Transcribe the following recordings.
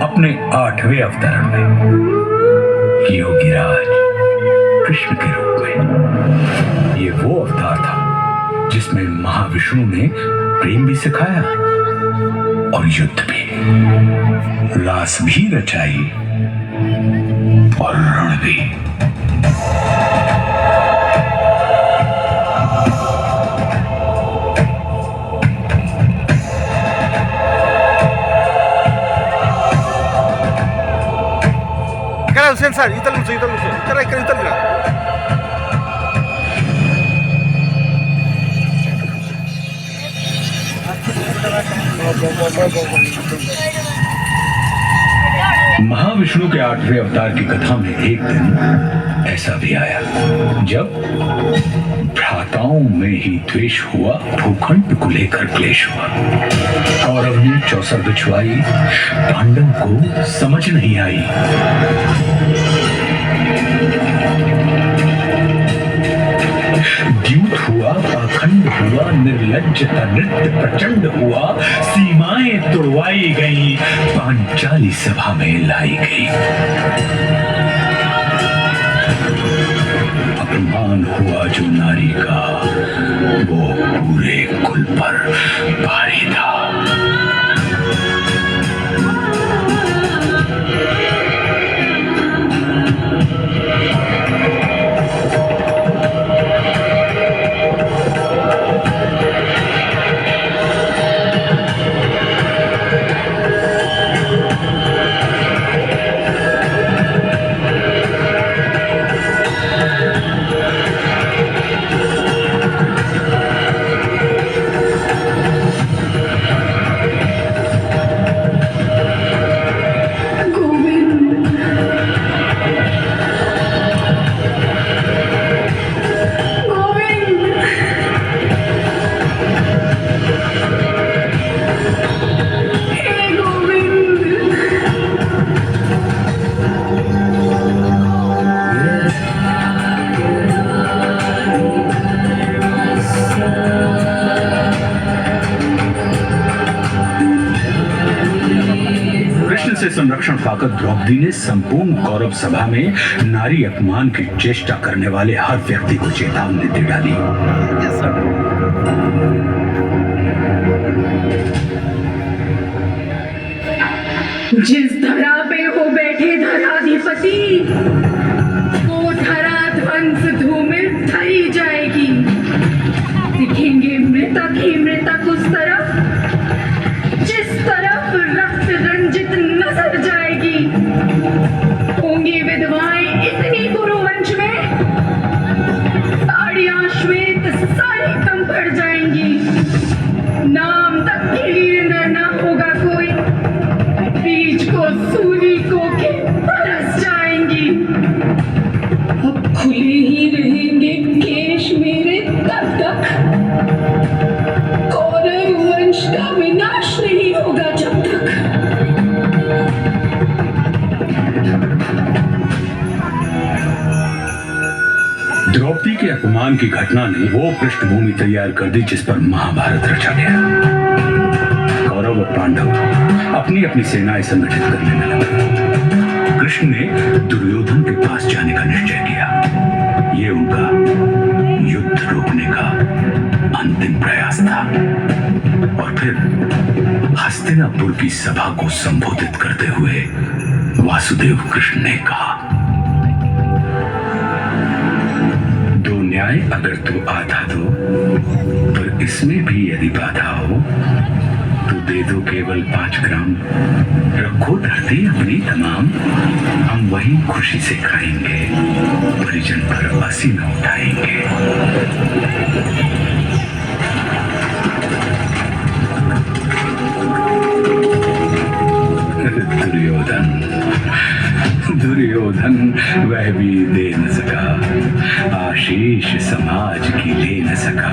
अपने 8वें अवतरण में योगीराज कृष्ण के रूप में। ये वो अवतार था जिसमें महाविष्णु ने प्रेम भी सिखाया और युद्ध भी, रास भी रचाई और रण भी। Sensar, ital mucho, ital gra. Mahavishnu के 8वें अवतार की कथा में एक दिन ऐसा भी आया जब भ्राताओं में ही द्वेष हुआ, भूखंड को लेकर क्लेश हुआ। कौरव ने चौसर बिछवाई, पांडव को समझ नहीं आई। द्यूत हुआ, पाखंड हुआ, निर्लज्जता नृत्य प्रचंड हुआ, सीमाएं तोड़वाई गई, पांचाली सभा में लाई गई। अपमान हुआ जो नारी का, वो पूरे कुल पर भारी था। से संरक्षण पाकर द्रौपदी ने संपूर्ण कौरव सभा में नारी अपमान की चेष्टा करने वाले हर व्यक्ति को चेतावनी दे डाली। जिस धरा पे हो बैठे धराधिपति, वो धरा ध्वंस धूमिल धरी जाएगी। दिखेंगे मृतक ही मृतक उस तरफ जिस तरफ रक्त रंजित नजर जाएगी। होंगी विधवाएं इतनी गुरुवंश में, साड़ियां श्वेत सारी कम पड़ जाएंगी। नाम तक के लिए न होगा कोई, बीज को सूली को के बरस जाएंगी। अब खुले ही रहेंगे केश मेरे तब तक, कौरव वंश का विनाश नहीं होगा जब तक। द्रौपदी के अपमान की घटना ने वो पृष्ठभूमि तैयार कर दी जिस पर महाभारत रचा गया। कौरव और पांडव अपनी अपनी सेनाएं संगठित करने में लगे। कृष्ण ने दुर्योधन के पास जाने का निश्चय किया। ये उनका युद्ध रोकने का अंतिम प्रयास था। और फिर हस्तिनापुर की सभा को संबोधित करते हुए वासुदेव कृष्ण ने कहा, दो न्याय अगर तू आधा दो, पर इसमें भी यदि बाधा हो तो दे दो केवल 5 ग्राम। रखो धरती अपनी तमाम, हम वहीं खुशी से खाएंगे, परिजन पर पसीना उठाएंगे। दुर्योधन वह भी दे न सका, आशीष समाज की ले न सका।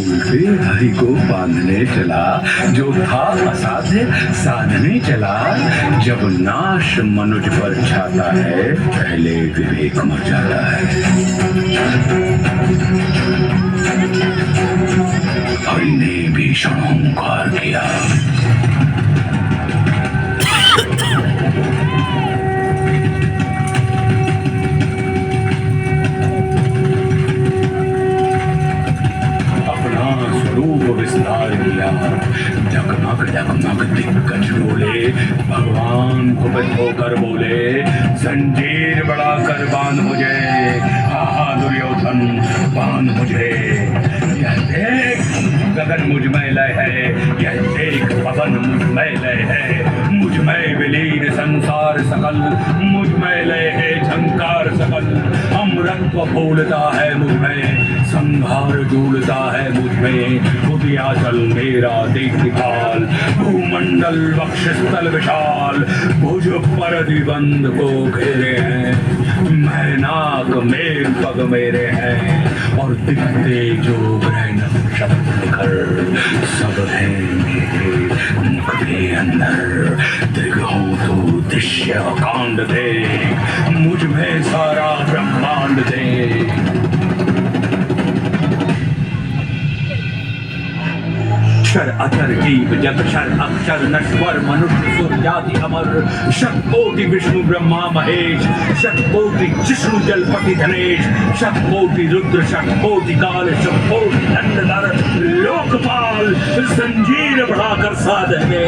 उल्टे हरि को बांधने चला, जो था असाध्य साधने चला। जब नाश मनुज पर छाता है, पहले विवेक मर जाता है। हरि ने भीषण हुंकार किया, भगवान कुपित होकर बोले, जंजीर बढ़ाकर बांध मुझे, हा दुर्योधन बांध मुझे। यह देख गगन मुझ में लय है, यह देख पवन मुझ में लय है, मुझ में विलीन संसार सकल, मुझ में लय है झंकार सकल। अमृतत्व फूलता है मुझ में, संहार झूलता है मुझ में। उदयाचल मेरा देखभाल, भूमंडल वक्षस्थल विशाल, भुज पर दिबंध को घेरे हैं। मैनाक मेर पग मेरे हैं, और दिखते जो ग्रहण शब्द निखर, सब है मेरे मुख के अंदर। दृगों तो दृश्य कांड देख, मुझ में सारा ब्रह्मांड देख। क्षर अचर जीव जग क्षर अक्षर नश्वर मनुष्य सुर जाति अमर। शतकोटि विष्णु ब्रह्मा महेश, शतकोटि जिष्णु जलपति धनेश, शतकोटि रुद्र शतकोटि काल, शतकोटि दंडधर लोकपाल। जंजीर बढ़ाकर साधने,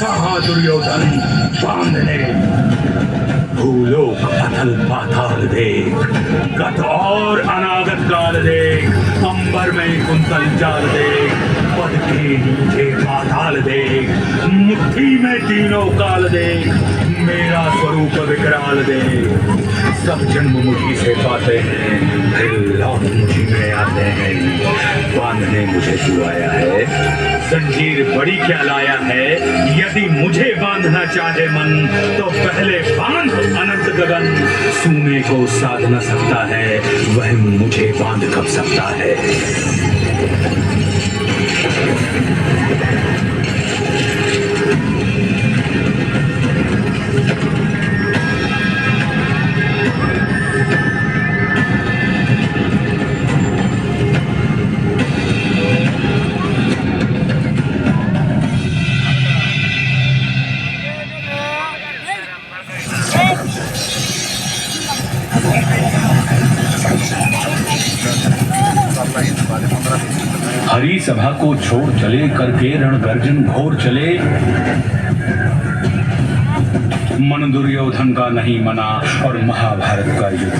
कहा दुर्योधन बांधने। भूलोक अथल पाताल देख, गत और अनागत काल देख। अंबर में कुंतल जाल देख, पद के नीचे पाताल देख। मुट्ठी में तीनों काल देख, मेरा स्वरूप विकराल देख। सब जन्म मुझी से पाते हैं, फिर लौट मुझी में आते हैं। बांधने मुझे तू आया है, जंजीर बड़ी क्या लाया है। यदि मुझे बांधना चाहे मन, तो पहले बांध अनंत गगन। सोने को साध न सकता है, वह मुझे बांध कब सकता है। हरी सभा को छोड़ चले, करके रण गर्जन घोर चले। मन दुर्योधन का नहीं मना, और महाभारत का युद्ध।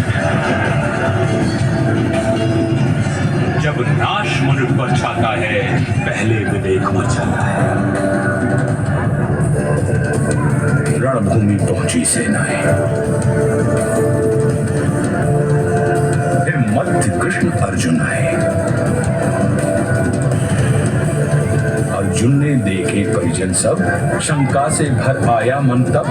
जब नाश मनुष्य पर छाता है, पहले विवेक मर जाता है। रणभूमि पहुंची सेनाएं, फिर मध्य कृष्ण अर्जुन आए। अर्जुन ने देखे परिजन सब, शंका से भर आया मन तब।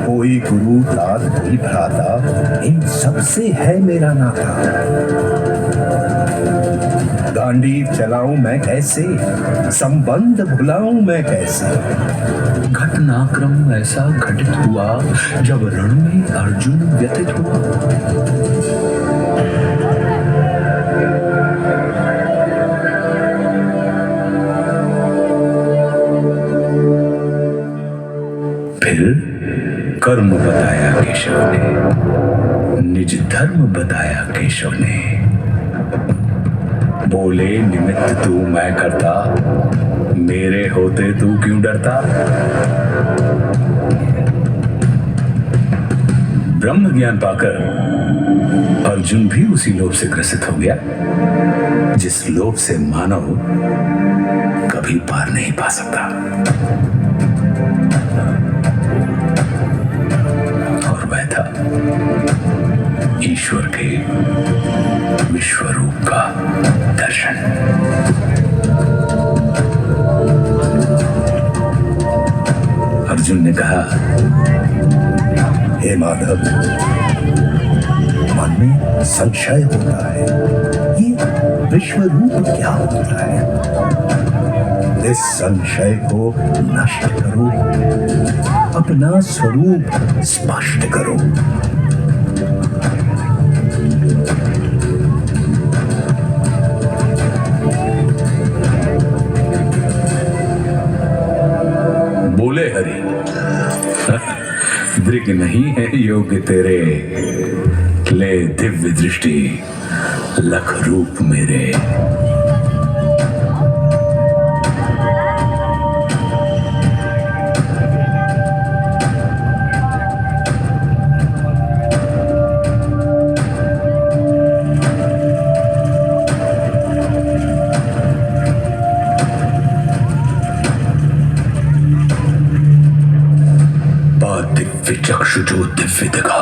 कोई गुरु तात कोई भ्राता, इन सबसे है मेरा नाता। गांडीव चलाऊं मैं कैसे, संबंध भुलाऊं मैं कैसे। घटनाक्रम ऐसा घटित हुआ, जब रण में अर्जुन व्यथित हुआ। कर्म बताया केशव ने, निज धर्म बताया केशव ने। बोले निमित्त तू मैं करता, मेरे होते तू क्यों डरता। ब्रह्म ज्ञान पाकर अर्जुन भी उसी लोभ से ग्रसित हो गया, जिस लोभ से मानव कभी पार नहीं पा सकता। था ईश्वर के विश्वरूप का दर्शन। अर्जुन ने कहा, हे माधव, मन में संशय होता है, ये विश्वरूप क्या होता है। इस संशय को नष्ट करो, अपना स्वरूप स्पष्ट करो। बोले हरि, दृग नहीं है योग्य तेरे, ले दिव्य दृष्टि लख रूप मेरे। दिव्य चक्षु जो दिव्य दिखा,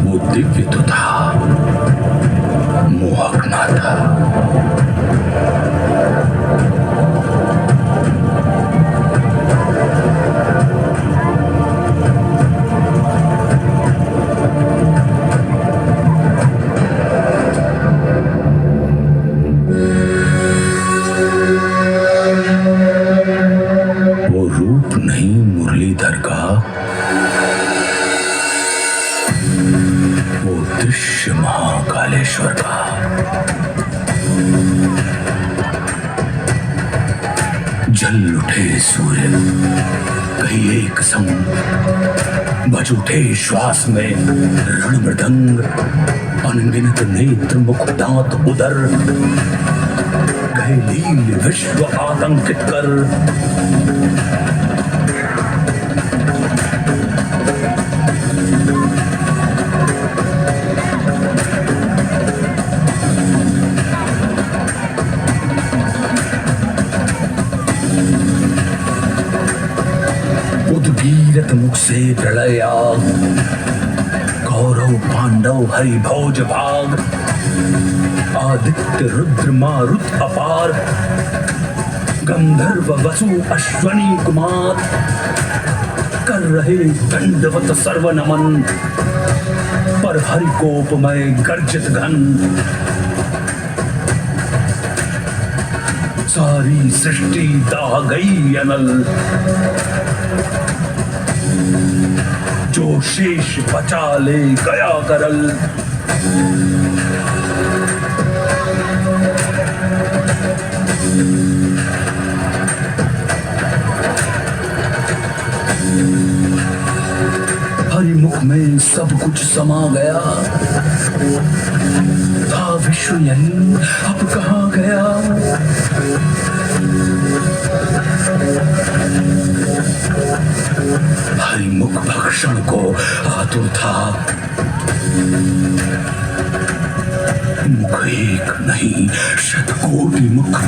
वो दिव्य तो था, मोहक ना था। वो रूप नहीं मुरलीधर का, वो दृश्य महाकालेश्वर का। जल उठे सूर्य कहीं एक संग, बज उठे श्वास में रण मृदंग, अनगिनत नेत्र मुख दांत उदर, गए लील विश्व आतंकित कर। उद्गीरत मुख से प्रलय आग, कौरव पांडव हरि भोज भाग, आदित्य रुद्र मारुत अपार, गंधर्व वसु अश्वनी कुमार, कर रहे दंडवत सर्व नमन, पर हरि कोपमय गर्जित घन। सारी सृष्टि दाह गई अनल, जो शेष बचा ले गया करल। हरि मुख में सब कुछ समा गया, था विश्व यही अब कहाँ गया। हरि मुख भक्षण को आतुर था, मुख एक नहीं शतकोटि मुख,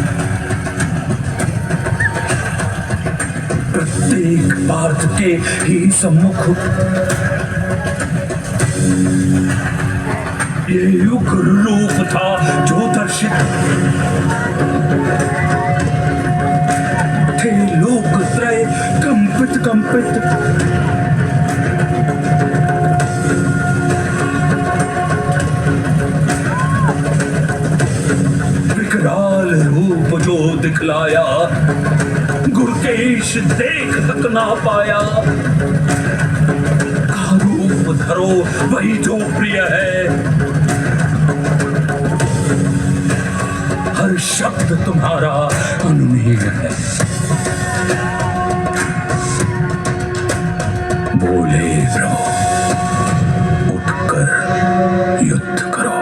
प्रत्येक पार्थ के ही सम्मुख। ये उग्र रूप था जो दर्शित, थे लोक त्रय कंपित कंपित। विकराल रूप जो दिखलाया, गुरकेश देख तक ना पाया। का रूप धरो वही जो प्रिय है, हर शब्द तुम्हारा अनुमेय है। बोले प्रभु उठकर युद्ध करो,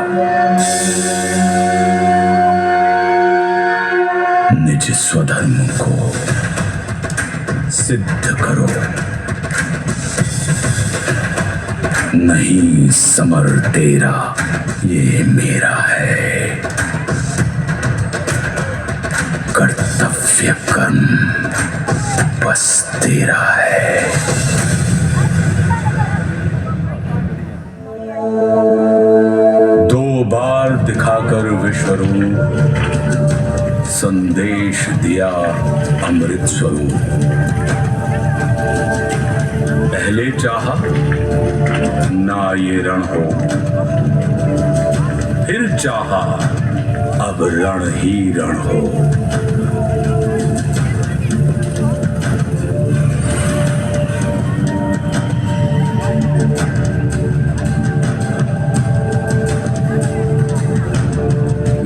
निज स्वधर्म को सिद्ध करो। नहीं समर तेरा ये मेरा है, कर्तव्य कर्म बस तेरा है। दो बार दिखाकर विश्वरूप, संदेश दिया अमृत स्वरूप। पहले चाहा ना ये रण हो, फिर चाहा अब रण ही रण हो।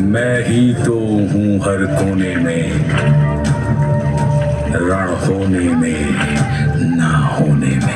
मैं ही तो हूं हर कोने में, रण होने में ना होने में।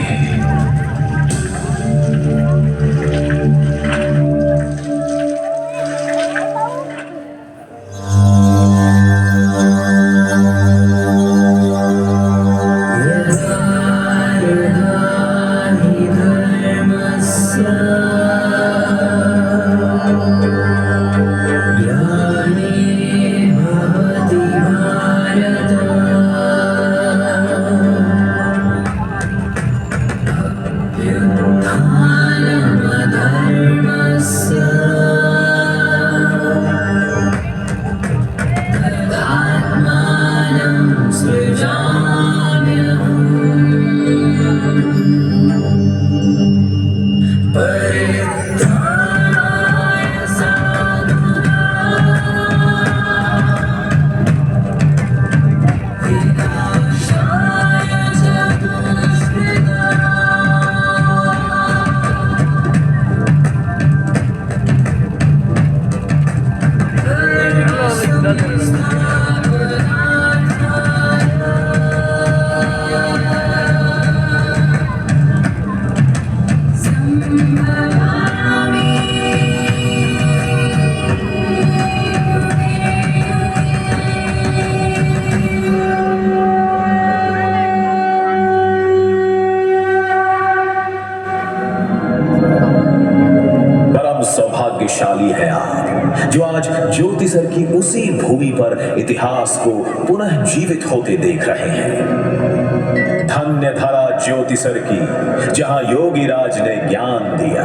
भाग्यशाली है आप जो आज ज्योतिसर की उसी भूमि पर इतिहास को पुनः जीवित होते देख रहे हैं। धन्य धरा ज्योतिसर की जहां योगी राज ने ज्ञान दिया।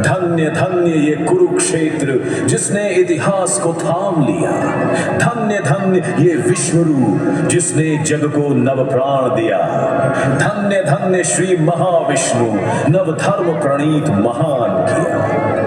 धन्य धन्य ये कुरुक्षेत्र जिसने इतिहास को थाम लिया। धन्य धन्य ये विश्वरूप जिसने जग को नव प्राण दिया। धन्य धन्य श्री महाविष्णु नव धर्म प्रणीत महान किया।